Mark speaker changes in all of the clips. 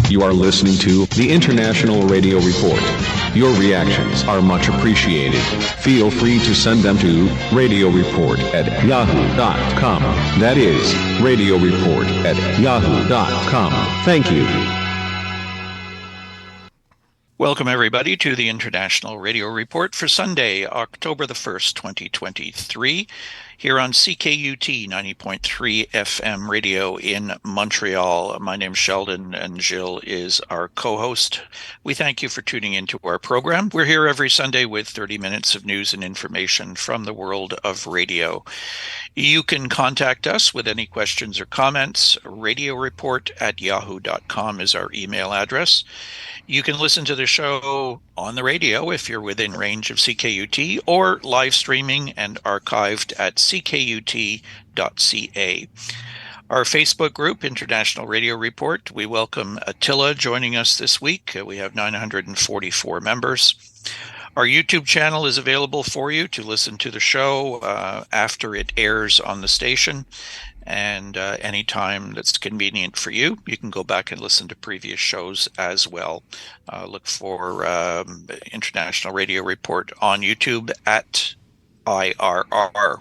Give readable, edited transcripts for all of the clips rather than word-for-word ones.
Speaker 1: You are listening to the International Radio Report. Your reactions are much appreciated. Feel free to send them to radioreport@yahoo.com. That is, radioreport@yahoo.com. Thank you.
Speaker 2: Welcome, everybody, to the International Radio Report for Sunday, October the 1st, 2023, here on CKUT 90.3 FM radio in Montreal. My name's Sheldon, and Jill is our co-host. We thank you for tuning into our program. We're here every Sunday with 30 minutes of news and information from the world of radio. You can contact us with any questions or comments. Radioreport@yahoo.com is our email address. You can listen to the show on the radio if you're within range of CKUT, or live streaming and archived at ckut.ca. Our Facebook group, International Radio Report, we welcome Attila joining us this week. We have 944 members. Our YouTube channel is available for you to listen to the show after it airs on the station. And any time that's convenient for you, you can go back and listen to previous shows as well. Look for International Radio Report on YouTube at IRR.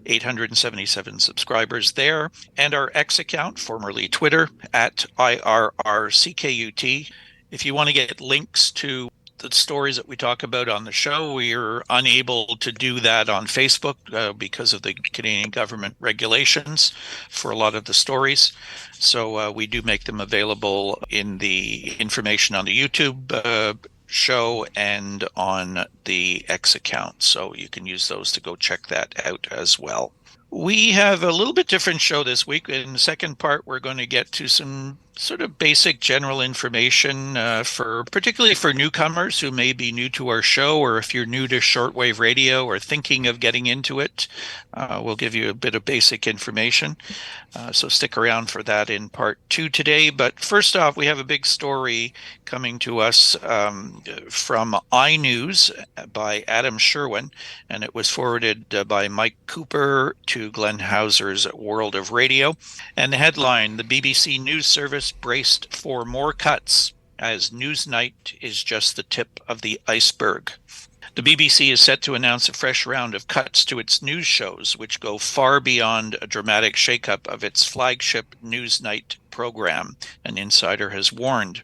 Speaker 2: 877 subscribers there. And our X account, formerly Twitter, at IRRCKUT. If you want to get links to the stories that we talk about on the show, we are unable to do that on Facebook because of the Canadian government regulations for a lot of the stories. So we do make them available in the information on the YouTube show and on the X account. So you can use those to go check that out as well. We have a little bit different show this week. In the second part, we're going to get to some sort of basic general information particularly for newcomers who may be new to our show, or if you're new to shortwave radio or thinking of getting into it, we'll give you a bit of basic information. So stick around for that in part 2 today. But first off, we have a big story coming to us from iNews by Adam Sherwin, and it was forwarded by Mike Cooper to Glenn Hauser's World of Radio. And the headline, the BBC News Service braced for more cuts as Newsnight is just the tip of the iceberg. The BBC is set to announce a fresh round of cuts to its news shows, which go far beyond a dramatic shakeup of its flagship Newsnight program, an insider has warned.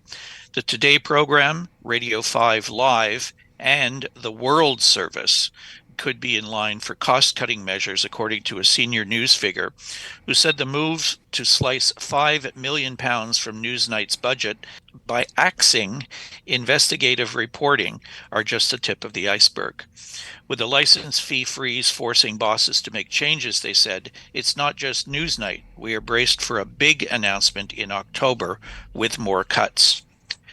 Speaker 2: The Today program, Radio 5 Live, and the World Service could be in line for cost-cutting measures, according to a senior news figure who said the move to slice £5 million from Newsnight's budget by axing investigative reporting are just the tip of the iceberg. With the license fee freeze forcing bosses to make changes, they said, it's not just Newsnight. We are braced for a big announcement in October with more cuts.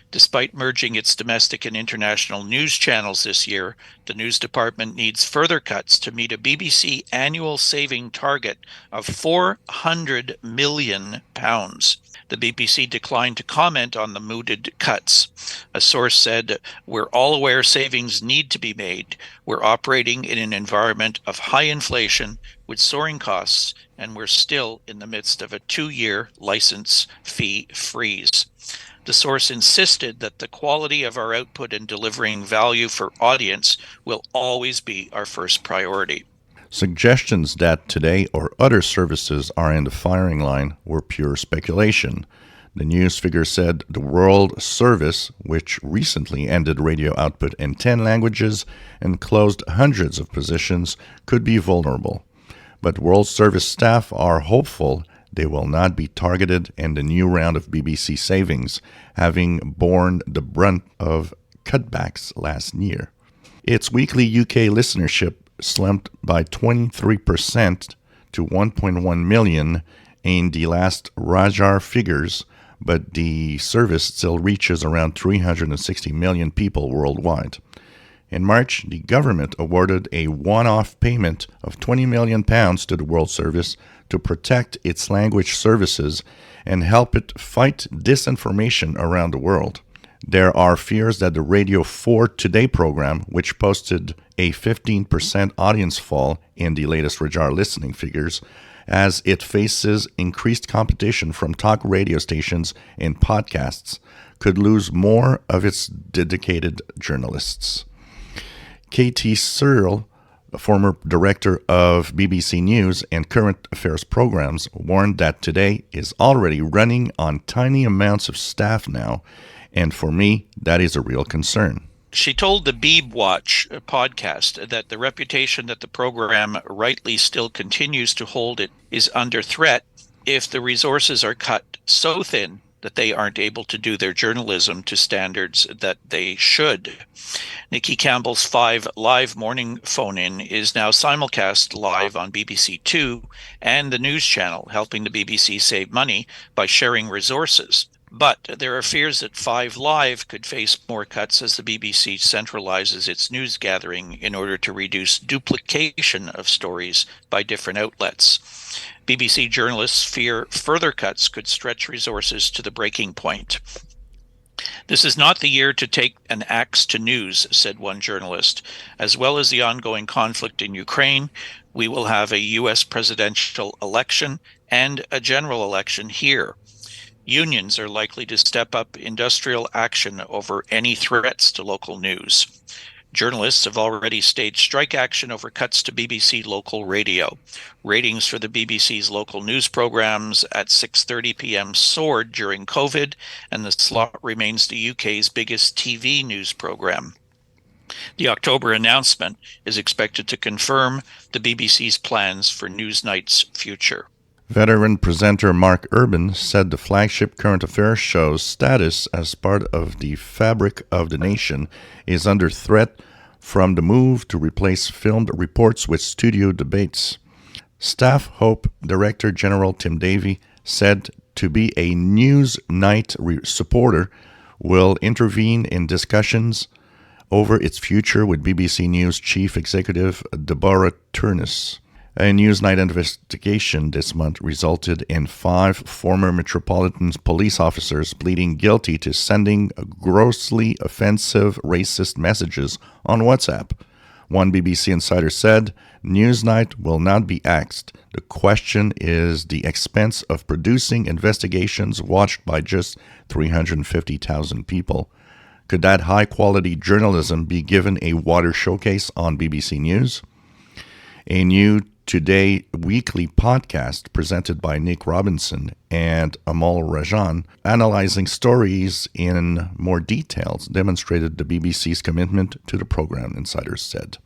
Speaker 2: Despite merging its domestic and international news channels this year, the news department needs further cuts to meet a BBC annual saving target of £400 million. The BBC declined to comment on the mooted cuts. A source said, we're all aware savings need to be made. We're operating in an environment of high inflation with soaring costs, and we're still in the midst of a 2-year license fee freeze. The source insisted that the quality of our output and delivering value for audience will always be our first priority.
Speaker 3: Suggestions that Today or other services are in the firing line were pure speculation. The news figure said the World Service, which recently ended radio output in 10 languages and closed hundreds of positions, could be vulnerable. But World Service staff are hopeful they will not be targeted in the new round of BBC savings, having borne the brunt of cutbacks last year. Its weekly UK listenership slumped by 23% to 1.1 million in the last Rajar figures, but the service still reaches around 360 million people worldwide. In March, the government awarded a one-off payment of £20 million to the World Service to protect its language services and help it fight disinformation around the world. There are fears that the Radio 4 Today program, which posted a 15% audience fall in the latest Rajar listening figures, as it faces increased competition from talk radio stations and podcasts, could lose more of its dedicated journalists. KT Searle, a former director of BBC News and current affairs programs, warned that Today is already running on tiny amounts of staff now, and for me, that is a real concern.
Speaker 2: She told the Beeb Watch podcast that the reputation that the program rightly still continues to hold it is under threat if the resources are cut so thin that they aren't able to do their journalism to standards that they should. Nikki Campbell's 5 Live morning phone-in is now simulcast live on BBC Two and the news channel, helping the BBC save money by sharing resources. But there are fears that 5 Live could face more cuts as the BBC centralizes its news gathering in order to reduce duplication of stories by different outlets. BBC journalists fear further cuts could stretch resources to the breaking point. This is not the year to take an axe to news, said one journalist. As well as the ongoing conflict in Ukraine, we will have a U.S. presidential election and a general election here. Unions are likely to step up industrial action over any threats to local news. Journalists have already staged strike action over cuts to BBC local radio. Ratings for the BBC's local news programs at 6:30 p.m. soared during COVID, and the slot remains the UK's biggest TV news program. The October announcement is expected to confirm the BBC's plans for Newsnight's future.
Speaker 3: Veteran presenter Mark Urban said the flagship current affairs show's status as part of the fabric of the nation is under threat from the move to replace filmed reports with studio debates. Staff Hope Director General Tim Davey said to be a Newsnight supporter will intervene in discussions over its future with BBC News Chief Executive Deborah Turnus. A Newsnight investigation this month resulted in 5 former Metropolitan police officers pleading guilty to sending grossly offensive racist messages on WhatsApp. One BBC insider said, Newsnight will not be axed. The question is the expense of producing investigations watched by just 350,000 people. Could that high-quality journalism be given a water showcase on BBC News? A new Today weekly podcast presented by Nick Robinson and Amal Rajan, analyzing stories in more details, demonstrated the BBC's commitment to the program, insiders said.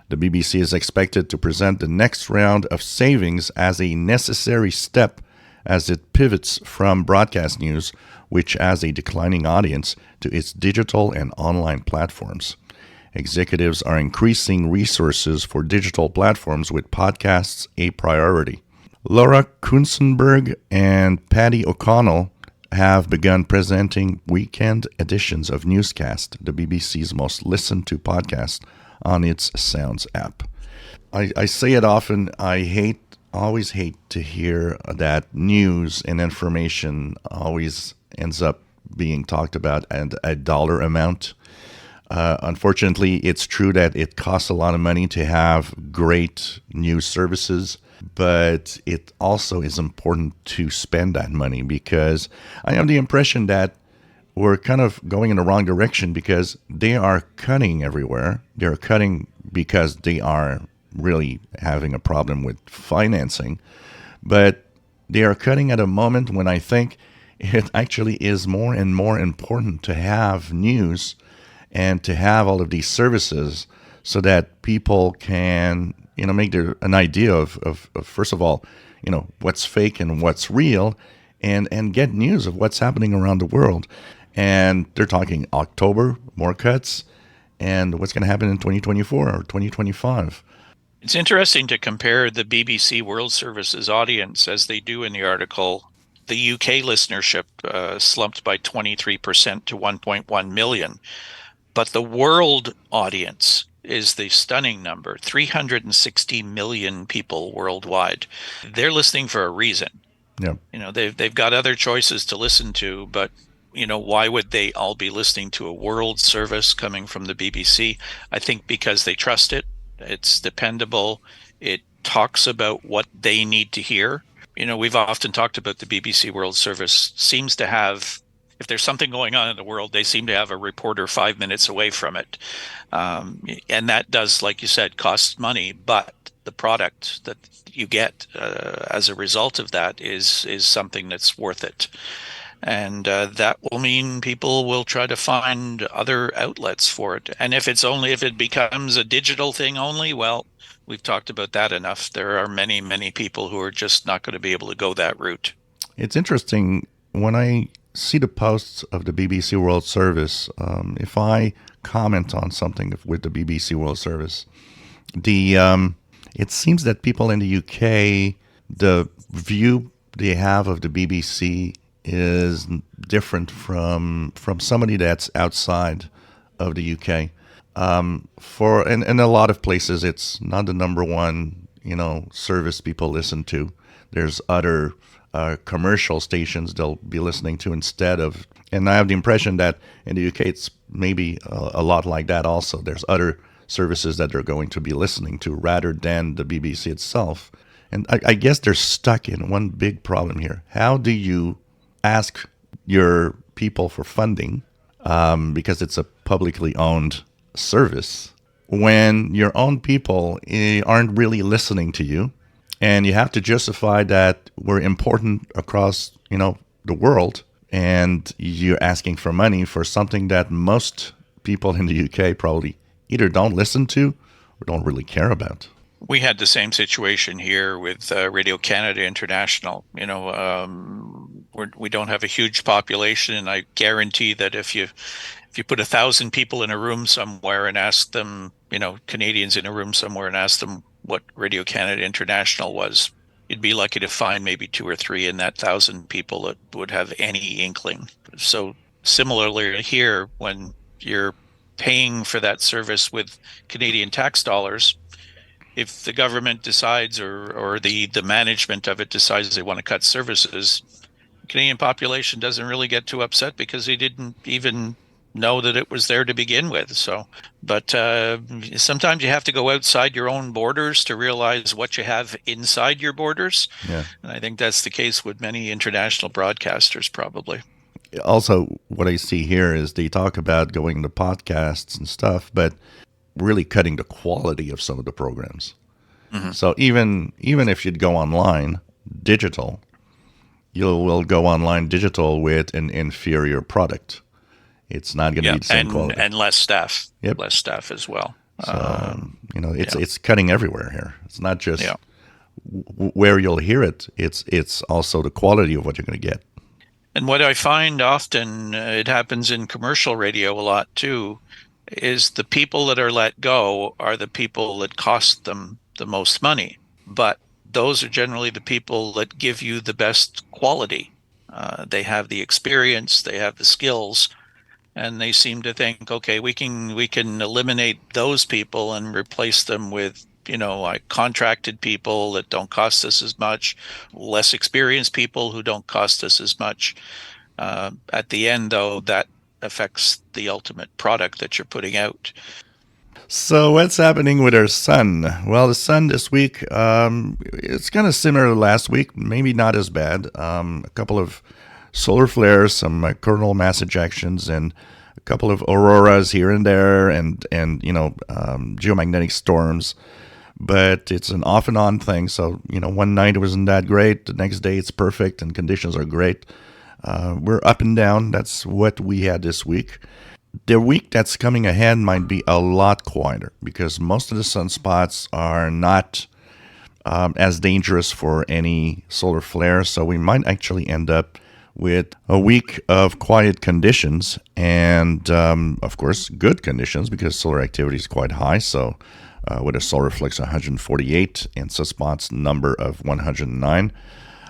Speaker 3: The BBC is expected to present the next round of savings as a necessary step as it pivots from broadcast news, which has a declining audience, to its digital and online platforms. Executives are increasing resources for digital platforms with podcasts a priority. Laura Kunzenberg and Paddy O'Connell have begun presenting weekend editions of Newscast, the BBC's most listened to podcast, on its Sounds app. I say it often, I always hate to hear that news and information always ends up being talked about at a dollar amount. Unfortunately, it's true that it costs a lot of money to have great news services, but it also is important to spend that money, because I have the impression that we're kind of going in the wrong direction because they are cutting everywhere. They're cutting because they are really having a problem with financing, but they are cutting at a moment when I think it actually is more and more important to have news and to have all of these services so that people can, make an idea of first of all, what's fake and what's real, and get news of what's happening around the world. And they're talking October, more cuts, and what's going to happen in 2024 or 2025.
Speaker 2: It's interesting to compare the BBC World Service's audience, as they do in the article. The UK listenership slumped by 23% to 1.1 million. But the world audience is the stunning number, 360 million people worldwide. They're listening for a reason.
Speaker 3: Yeah.
Speaker 2: They've got other choices to listen to, but why would they all be listening to a world service coming from the BBC? I think because they trust it. It's dependable. It talks about what they need to hear. We've often talked about the BBC World Service seems to have, if there's something going on in the world, they seem to have a reporter 5 minutes away from it. And that does, like you said, cost money, but the product that you get as a result of that is something that's worth it. And that will mean people will try to find other outlets for it. And if it becomes a digital thing only, well, we've talked about that enough. There are many, many people who are just not going to be able to go that route.
Speaker 3: It's interesting when I see the posts of the BBC World Service. If I comment on something with the BBC World Service, it seems that people in the UK, the view they have of the BBC is different from somebody that's outside of the UK. In a lot of places, it's not the number one service people listen to. There's other commercial stations they'll be listening to instead of. And I have the impression that in the UK it's maybe a lot like that also. There's other services that they're going to be listening to rather than the BBC itself. And I guess they're stuck in one big problem here. How do you ask your people for funding because it's a publicly owned service when your own people aren't really listening to you, and you have to justify that we're important across the world, and you're asking for money for something that most people in the UK probably either don't listen to or don't really care about.
Speaker 2: We had the same situation here with Radio Canada International. We don't have a huge population, and I guarantee that if you put 1,000 people in a room somewhere and ask them, Canadians in a room somewhere and ask them what Radio Canada International was, you'd be lucky to find maybe 2 or 3 in that 1,000 people that would have any inkling. So similarly here, when you're paying for that service with Canadian tax dollars, if the government decides or the management of it decides they want to cut services, the Canadian population doesn't really get too upset because they didn't even know that it was there to begin with. So, but sometimes you have to go outside your own borders to realize what you have inside your borders.
Speaker 3: Yeah.
Speaker 2: And I think that's the case with many international broadcasters, probably.
Speaker 3: Also, what I see here is they talk about going to podcasts and stuff, but really cutting the quality of some of the programs. Mm-hmm. So even if you'd go online digital, you will go online digital with an inferior product. It's not going to be the same quality.
Speaker 2: And less staff.
Speaker 3: Yep.
Speaker 2: Less staff as well.
Speaker 3: So, it's cutting everywhere here. It's not just where you'll hear it. It's also the quality of what you're going to get.
Speaker 2: And what I find often, it happens in commercial radio a lot too, is the people that are let go are the people that cost them the most money. But those are generally the people that give you the best quality. They have the experience, they have the skills, and they seem to think, okay, we can eliminate those people and replace them with like contracted people that don't cost us as much, less experienced people who don't cost us as much. At the end, though, that affects the ultimate product that you're putting out.
Speaker 3: So what's happening with our sun? Well, the sun this week, it's kind of similar to last week, maybe not as bad. A couple of solar flares, some coronal mass ejections, and a couple of auroras here and there, and geomagnetic storms. But it's an off and on thing. So, one night it wasn't that great. The next day it's perfect and conditions are great. We're up and down. That's what we had this week. The week that's coming ahead might be a lot quieter because most of the sunspots are not as dangerous for any solar flare. So we might actually end up with a week of quiet conditions and, of course, good conditions because solar activity is quite high. So with a solar flux of 148 and sunspots number of 109.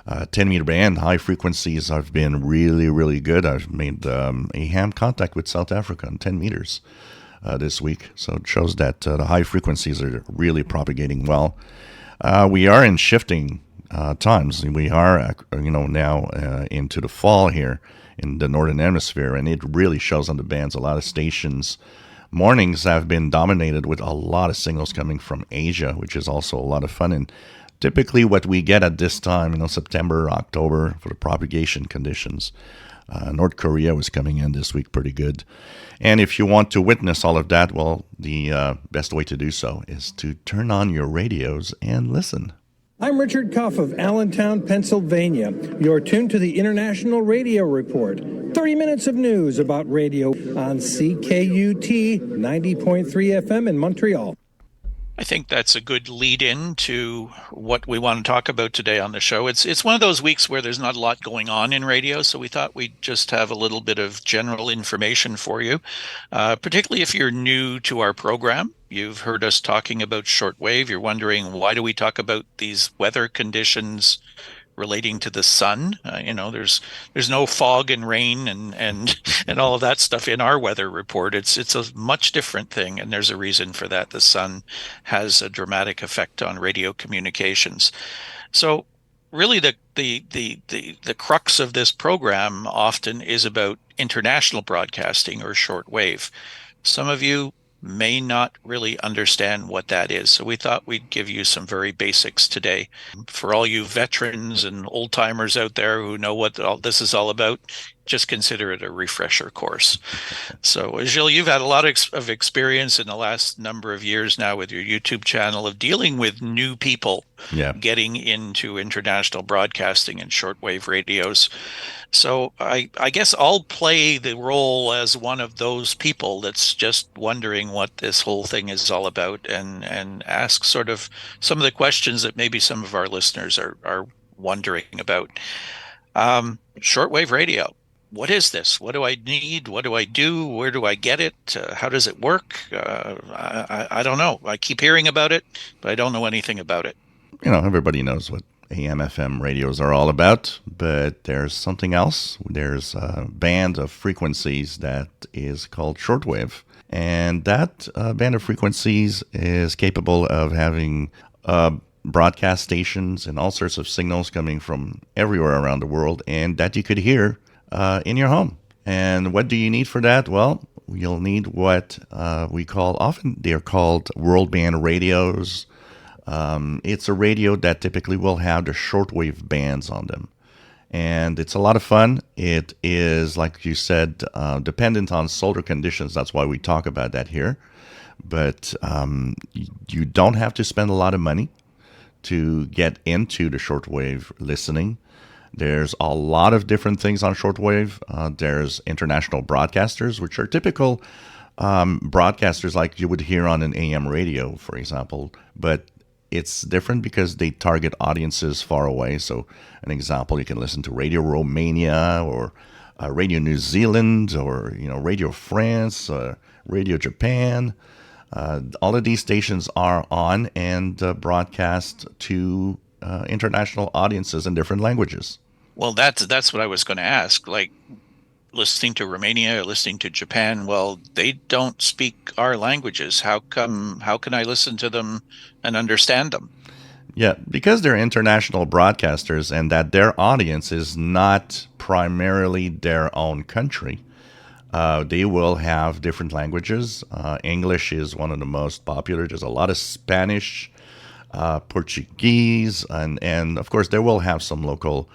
Speaker 3: 10-meter band high frequencies have been really, really good. I've made a ham contact with South Africa on 10 meters this week. So it shows that the high frequencies are really propagating well. We are in shifting times. We are, now into the fall here in the Northern Hemisphere, and it really shows on the bands. A lot of stations mornings have been dominated with a lot of signals coming from Asia, which is also a lot of fun. And typically what we get at this time, September, October, for the propagation conditions, North Korea was coming in this week pretty good. And if you want to witness all of that, well, the best way to do so is to turn on your radios and listen.
Speaker 4: I'm Richard Cuff of Allentown, Pennsylvania. You're tuned to the International Radio Report. 30 minutes of news about radio on CKUT 90.3 FM in Montreal.
Speaker 2: I think that's a good lead-in to what we want to talk about today on the show. It's one of those weeks where there's not a lot going on in radio, so we thought we'd just have a little bit of general information for you, particularly if you're new to our program. You've heard us talking about shortwave. You're wondering, why do we talk about these weather conditions relating to the sun? There's no fog and rain and all of that stuff in our weather report. It's a much different thing, and there's a reason for that. The sun has a dramatic effect on radio communications. So really the crux of this program often is about international broadcasting or shortwave. Some of you may not really understand what that is. So we thought we'd give you some very basics today. For all you veterans and old timers out there who know what all this is all about, just consider it a refresher course. So Gilles, you've had a lot of experience in the last number of years now with your YouTube channel of dealing with new people getting into international broadcasting and shortwave radios. So I guess I'll play the role as one of those people that's just wondering what this whole thing is all about and ask sort of some of the questions that maybe some of our listeners are wondering about. Shortwave radio. What is this? What do I need? What do I do? Where do I get it? How does it work? I don't know. I keep hearing about it, but I don't know anything about it.
Speaker 3: Everybody knows what AM/FM radios are all about, but there's something else. There's a band of frequencies that is called shortwave, and that band of frequencies is capable of having broadcast stations and all sorts of signals coming from everywhere around the world, and that you could hear in your home. And what do you need for that? Well, you'll need what we call, often they're called world band radios. It's a radio that typically will have the shortwave bands on them. And it's a lot of fun. It is, like you said, dependent on solar conditions. That's why we talk about that here. But you don't have to spend a lot of money to get into the shortwave listening. There's a lot of different things on shortwave. There's international broadcasters, which are typical broadcasters like you would hear on an AM radio, for example. But it's different because they target audiences far away. So an example, you can listen to Radio Romania or Radio New Zealand or Radio France, Radio Japan. All of these stations are on and broadcast to international audiences in different languages.
Speaker 2: Well, that's what I was going to ask. Like listening to Romania or listening to Japan, well, they don't speak our languages. How can I listen to them and understand them?
Speaker 3: Yeah, because they're international broadcasters and that their audience is not primarily their own country. They will have different languages. English is one of the most popular. There's a lot of Spanish, Portuguese, and of course they will have some local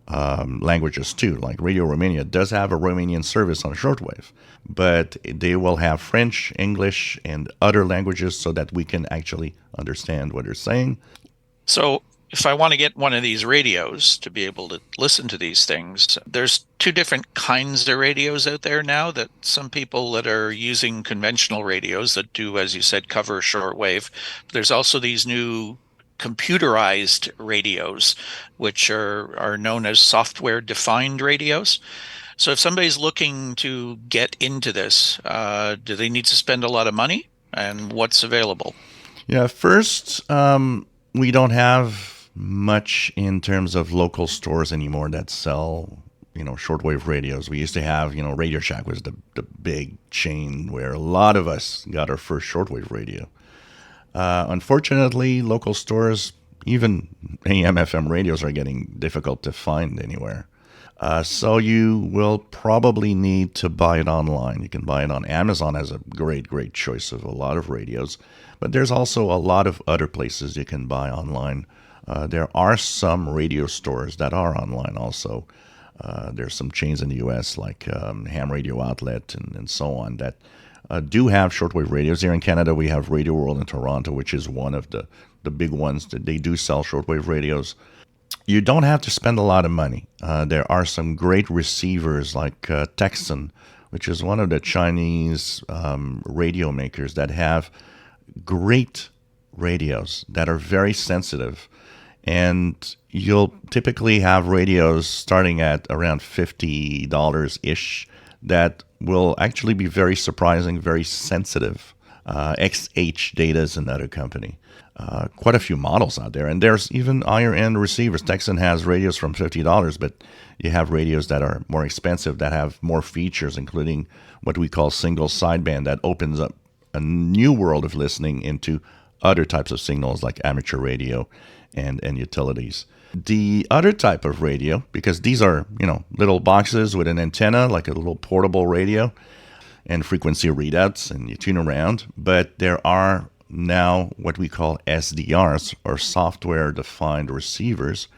Speaker 3: languages too. Like Radio Romania does have a Romanian service on shortwave, but they will have French, English, and other languages so that we can actually understand what they're saying.
Speaker 2: So if I want to get one of these radios to be able to listen to these things, there's two different kinds of radios out there now. That some people that are using conventional radios that do, as you said, cover shortwave. There's also these new computerized radios, which are known as software-defined radios. So if somebody's looking to get into this, do they need to spend a lot of money? And what's available?
Speaker 3: Yeah, first, we don't have much in terms of local stores anymore that sell, shortwave radios. We used to have, Radio Shack was the big chain where a lot of us got our first shortwave radio. Unfortunately, local stores, even AM/FM radios, are getting difficult to find anywhere. So you will probably need to buy it online. You can buy it on Amazon as a great choice of a lot of radios. But there's also a lot of other places you can buy online. There are some radio stores that are online also. There's some chains in the U.S. like Ham Radio Outlet and so on that do have shortwave radios. Here in Canada, we have Radio World in Toronto, which is one of the big ones that they do sell shortwave radios. You don't have to spend a lot of money. There are some great receivers like Texan, which is one of the Chinese radio makers that have great radios that are very sensitive. And you'll typically have radios starting at around $50-ish that will actually be very surprising, very sensitive. XH Data is another company. Quite a few models out there. And there's even higher end receivers. Texan has radios from $50, but you have radios that are more expensive that have more features, including what we call single sideband that opens up a new world of listening into other types of signals like amateur radio and utilities. The other type of radio, because these are, little boxes with an antenna, like a little portable radio, and frequency readouts, and you tune around. But there are now what we call SDRs, or software-defined receivers,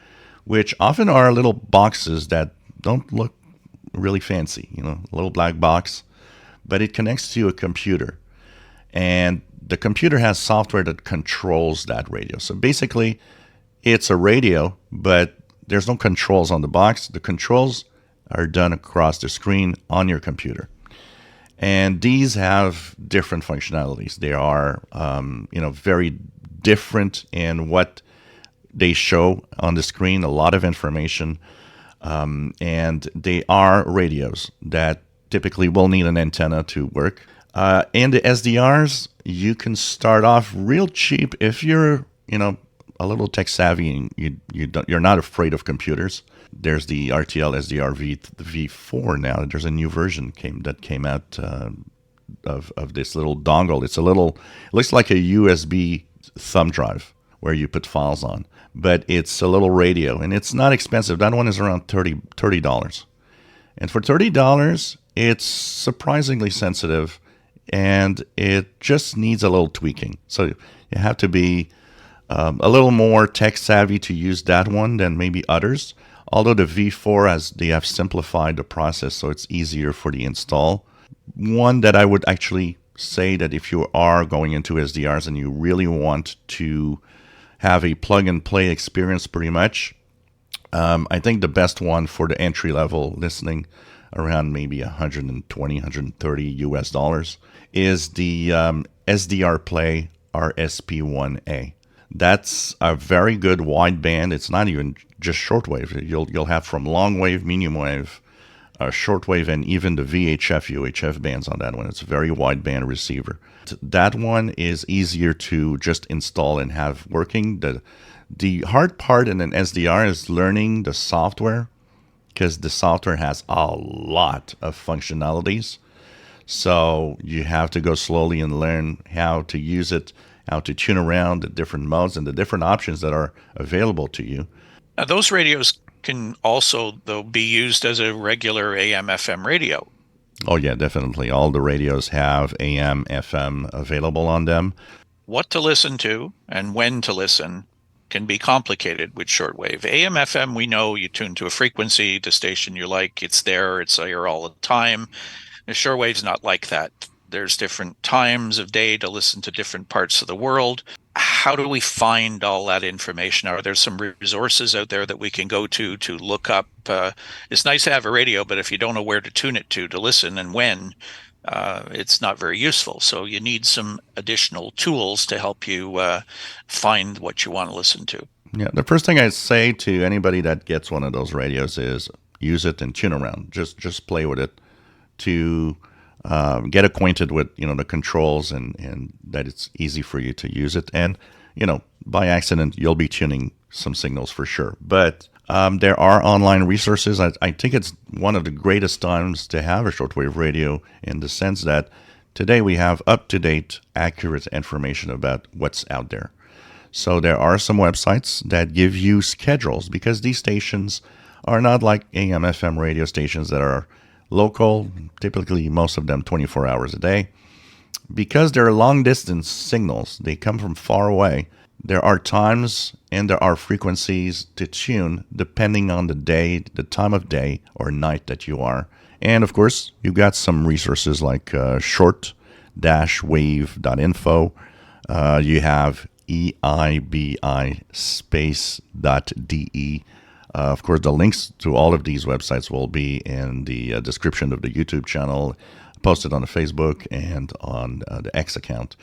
Speaker 3: which often are little boxes that don't look really fancy, a little black box, but it connects to a computer. And the computer has software that controls that radio. So basically, it's a radio, but there's no controls on the box. The controls are done across the screen on your computer. And these have different functionalities. They are, very different in what they show on the screen, a lot of information. And they are radios that typically will need an antenna to work. And the SDRs, you can start off real cheap if you're, a little tech savvy and you're not afraid of computers. There's the RTL SDR V4 now. There's a new version that came out of this little dongle. It looks like a USB thumb drive where you put files on, but it's a little radio and it's not expensive. That one is around $30. And for $30, it's surprisingly sensitive and it just needs a little tweaking. So you have to be a little more tech savvy to use that one than maybe others. Although the V4 they have simplified the process so it's easier for the install. One that I would actually say that if you are going into SDRs and you really want to have a plug and play experience pretty much, I think the best one for the entry level listening around maybe $120, $130 is the SDR Play RSP1A. That's a very good wideband. It's not even just shortwave. You'll have from long wave, medium wave, shortwave, and even the VHF, UHF bands on that one. It's a very wideband receiver. That one is easier to just install and have working. The hard part in an SDR is learning the software, because the software has a lot of functionalities. So you have to go slowly and learn how to use it, how to tune around the different modes and the different options that are available to you.
Speaker 2: Now, those radios can also, though, be used as a regular AM/FM radio.
Speaker 3: Oh, yeah, definitely. All the radios have AM, FM available on them.
Speaker 2: What to listen to and when to listen can be complicated with shortwave. AM/FM, we know you tune to a frequency, the station you like, it's there, it's there all the time. The shortwave's not like that. There's different times of day to listen to different parts of the world. How do we find all that information? Are there some resources out there that we can go to look up? It's nice to have a radio, but if you don't know where to tune it to listen and when, it's not very useful. So you need some additional tools to help you find what you want to listen to.
Speaker 3: Yeah, the first thing I'd say to anybody that gets one of those radios is use it and tune around. Just play with it to get acquainted with the controls and that it's easy for you to use it. And by accident you'll be tuning some signals for sure. But there are online resources. I think it's one of the greatest times to have a shortwave radio in the sense that today we have up-to-date, accurate information about what's out there. So there are some websites that give you schedules because these stations are not like AM, FM radio stations that are local, typically most of them 24 hours a day. Because they're long distance signals, they come from far away. There are times and there are frequencies to tune depending on the day, the time of day or night that you are. And of course, you've got some resources like short-wave.info. You have eibispace.de. Of course, the links to all of these websites will be in the description of the YouTube channel, posted on the Facebook and on the X account.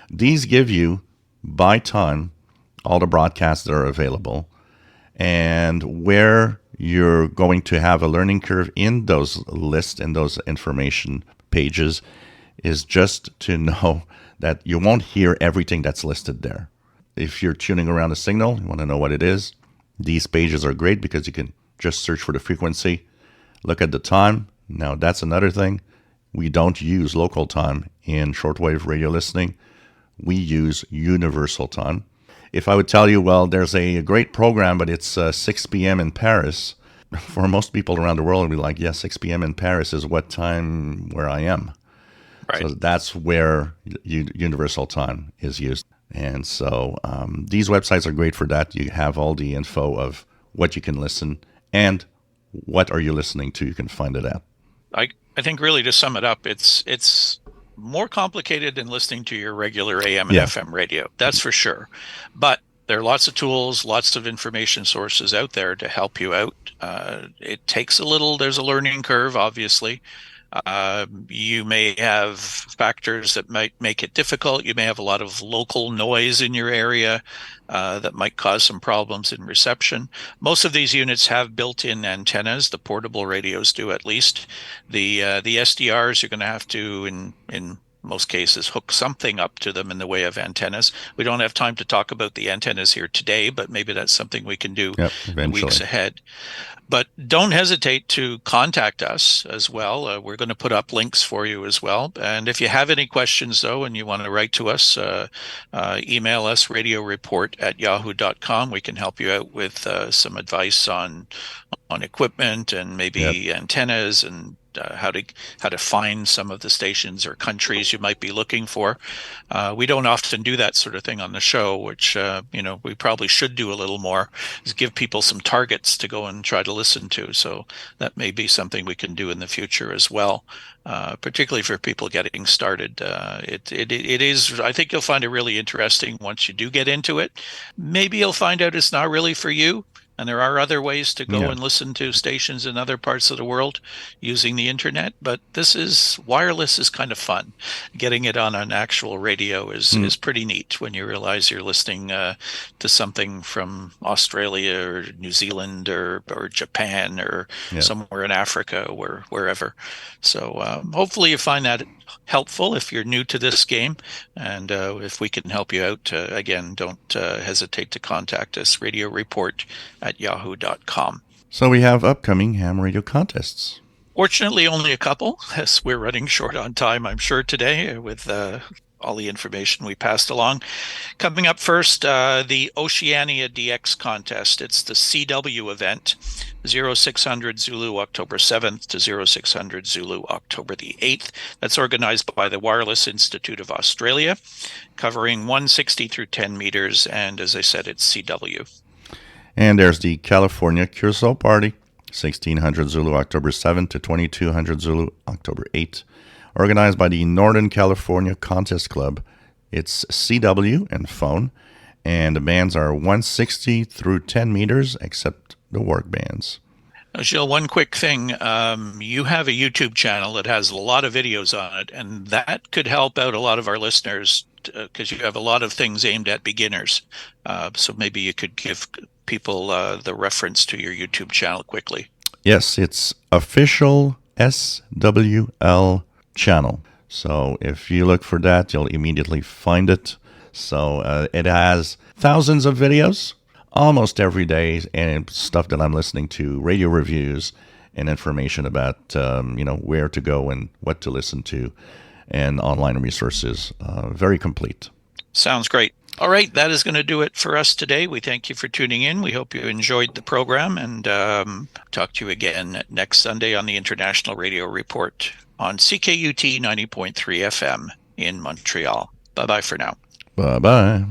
Speaker 3: These give you, by time, all the broadcasts that are available, and where you're going to have a learning curve in those lists and those information pages is just to know that you won't hear everything that's listed there. If you're tuning around a signal, you want to know what it is, these pages are great because you can just search for the frequency, look at the time. Now, that's another thing. We don't use local time in shortwave radio listening. We use universal time. If I would tell you, well, there's a great program, but it's 6 p.m. in Paris, for most people around the world, it'd be like, yeah, 6 p.m. in Paris is what time where I am.
Speaker 2: Right.
Speaker 3: So that's where universal time is used. And so these websites are great for that. You have all the info of what you can listen and what are you listening to. You can find it at.
Speaker 2: I think really to sum it up, it's more complicated than listening to your regular AM and FM radio. That's for sure. But there are lots of tools, lots of information sources out there to help you out. It takes there's a learning curve, obviously. You may have factors that might make it difficult. You may have a lot of local noise in your area that might cause some problems in reception. Most of these units have built-in antennas. The portable radios do, at least. The SDRs, you're going to have to, in most cases, hook something up to them in the way of antennas. We don't have time to talk about the antennas here today, but maybe that's something we can do in weeks ahead. But don't hesitate to contact us as well. We're going to put up links for you as well. And if you have any questions, though, and you want to write to us, email us, radioreport@yahoo.com. We can help you out with some advice on equipment and maybe antennas and how to find some of the stations or countries you might be looking for. We don't often do that sort of thing on the show, which we probably should do a little more, is give people some targets to go and try to listen to. So that may be something we can do in the future as well, particularly for people getting started. It is, I think you'll find it really interesting once you do get into it. Maybe you'll find out it's not really for you. And there are other ways to go and listen to stations in other parts of the world using the internet. But wireless is kind of fun. Getting it on an actual radio is pretty neat when you realize you're listening to something from Australia or New Zealand or Japan or somewhere in Africa or wherever. So hopefully you find that helpful if you're new to this game. And if we can help you out, again, don't hesitate to contact us, radioreport@yahoo.com.
Speaker 3: So we have upcoming ham radio contests.
Speaker 2: Fortunately, only a couple, as we're running short on time, I'm sure, today with all the information we passed along. Coming up first, the Oceania DX Contest. It's the CW event, 0600 Zulu October 7th to 0600 Zulu October the 8th. That's organized by the Wireless Institute of Australia, covering 160 through 10 meters, and as I said, it's CW.
Speaker 3: And there's the California QSO Party, 1600 Zulu October 7th to 2200 Zulu October 8th. Organized by the Northern California Contest Club. It's CW and phone, and the bands are 160 through 10 meters, except the work bands.
Speaker 2: Now, Gilles, one quick thing. You have a YouTube channel that has a lot of videos on it, and that could help out a lot of our listeners because you have a lot of things aimed at beginners. So maybe you could give people the reference to your YouTube channel quickly.
Speaker 3: Yes, it's official SWL channel. So if you look for that, you'll immediately find it. So it has thousands of videos almost every day, and stuff that I'm listening to, radio reviews and information about where to go and what to listen to, and online resources. Very complete.
Speaker 2: Sounds great. All right, that is going to do it for us today. We thank you for tuning in. We hope you enjoyed the program, and talk to you again next Sunday on the International Radio Report on CKUT 90.3 FM in Montreal. Bye-bye for now.
Speaker 3: Bye-bye.